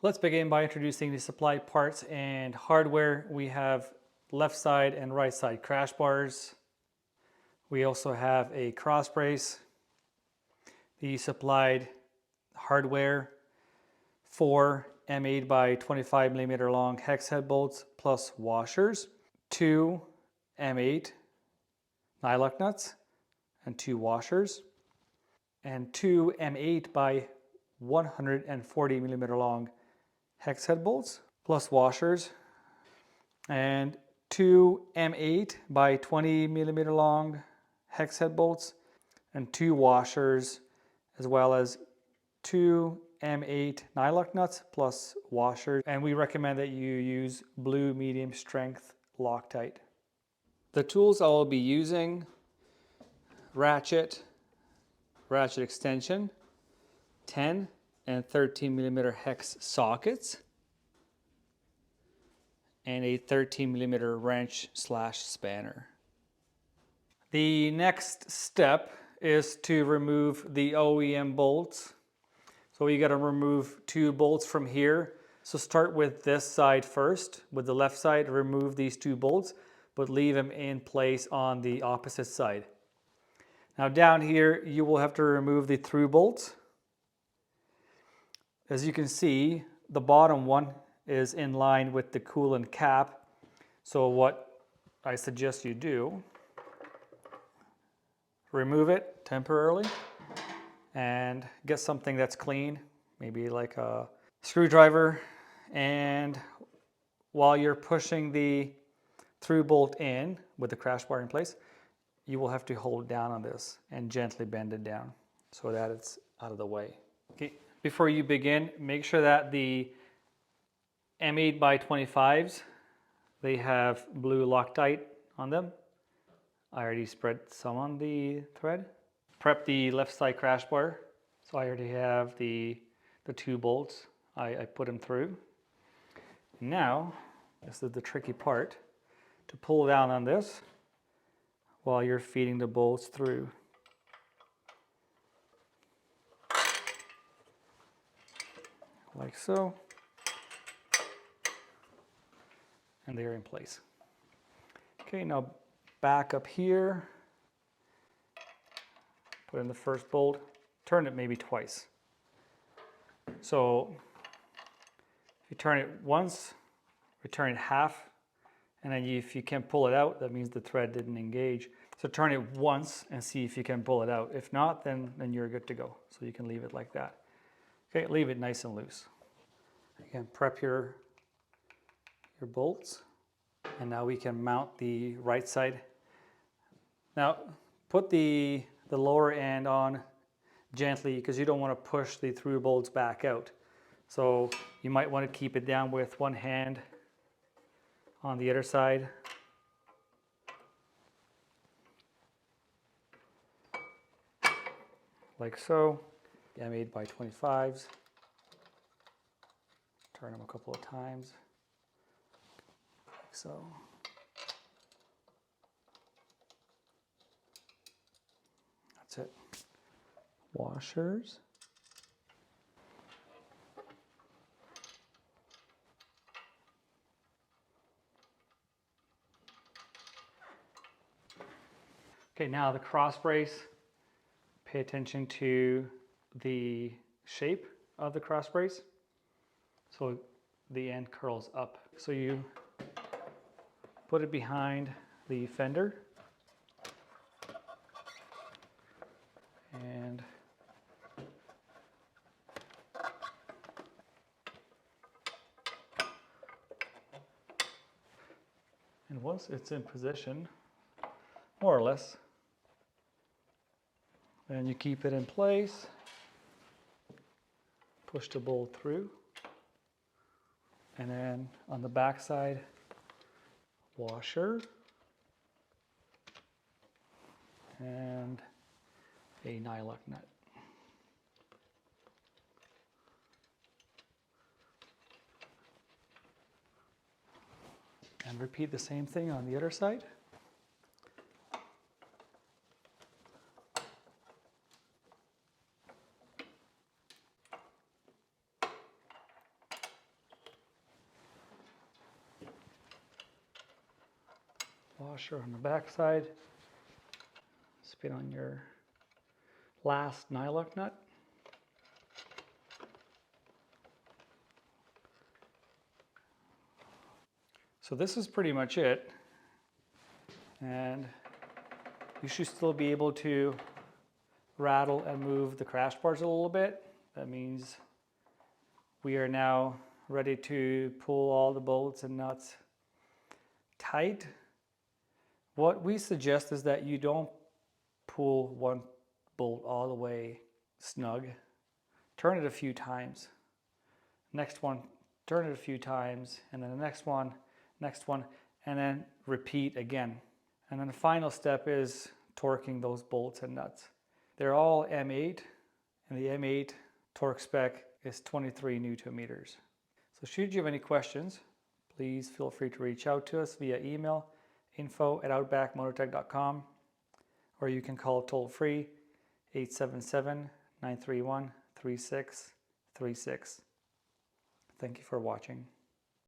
Let's begin by introducing the supply parts and hardware. We have left side and right side crash bars. We also have a cross brace. The supplied hardware, 4 M8 by 25 millimeter long hex head bolts plus washers, 2 M8 nylock nuts and 2 washers, and 2 M8 by 140 millimeter long hex head bolts plus washers, and 2 M8 by 20 millimeter long hex head bolts and 2 washers, as well as 2 M8 nylock nuts plus washers. And we recommend that you use blue medium strength Loctite. The tools I will be using: ratchet extension, 10 and 13 millimeter hex sockets, and a 13 millimeter wrench / spanner. The next step is to remove the OEM bolts. So you got to remove 2 bolts from here. So start with this side first. With the left side, remove these 2 bolts, but leave them in place on the opposite side. Now down here, you will have to remove the through bolts. As you can see, the bottom one is in line with the coolant cap. So what I suggest you do, remove it temporarily and get something that's clean, maybe like a screwdriver, and while you're pushing the through bolt in with the crash bar in place, you will have to hold down on this and gently bend it down so that it's out of the way. Okay. Before you begin, make sure that the M8 by 25s, they have blue Loctite on them. I already spread some on the thread. Prep the left side crash bar. So I already have the 2 bolts. I put them through. Now, this is the tricky part, to pull down on this while you're feeding the bolts through. Like so. And they're in place. Okay, now back up here, put in the first bolt, turn it maybe twice. So if you turn it once, return it half, and then if you can't pull it out, that means the thread didn't engage. So turn it once and see if you can pull it out. If not, then you're good to go. So you can leave it like that. Okay, leave it nice and loose. Again, prep your bolts. And now we can mount the right side. Now put the lower end on gently, because you don't want to push the through bolts back out. So you might want to keep it down with one hand on the other side. Like so. M8 by 25s. Turn them a couple of times. Like so. That's it. Washers. Okay, now the cross brace. Pay attention to the shape of the cross brace. So the end curls up. So you put it behind the fender and once it's in position, more or less, then you keep it in place, push the bolt through, and then on the back side, washer and a nylock nut. And repeat the same thing on the other side. washer on the back side. Spin on your last nylock nut. So this is pretty much it. And you should still be able to rattle and move the crash bars a little bit. That means we are now ready to pull all the bolts and nuts tight. What we suggest is that you don't pull one bolt all the way snug. Turn it a few times. Next one, turn it a few times, and then the next one, and then repeat again. And then the final step is torquing those bolts and nuts. They're all M8, and the M8 torque spec is 23 Newton meters. So should you have any questions, please feel free to reach out to us via email, info@outbackmotortek.com, or you can call toll-free 877-931-3636. Thank you for watching.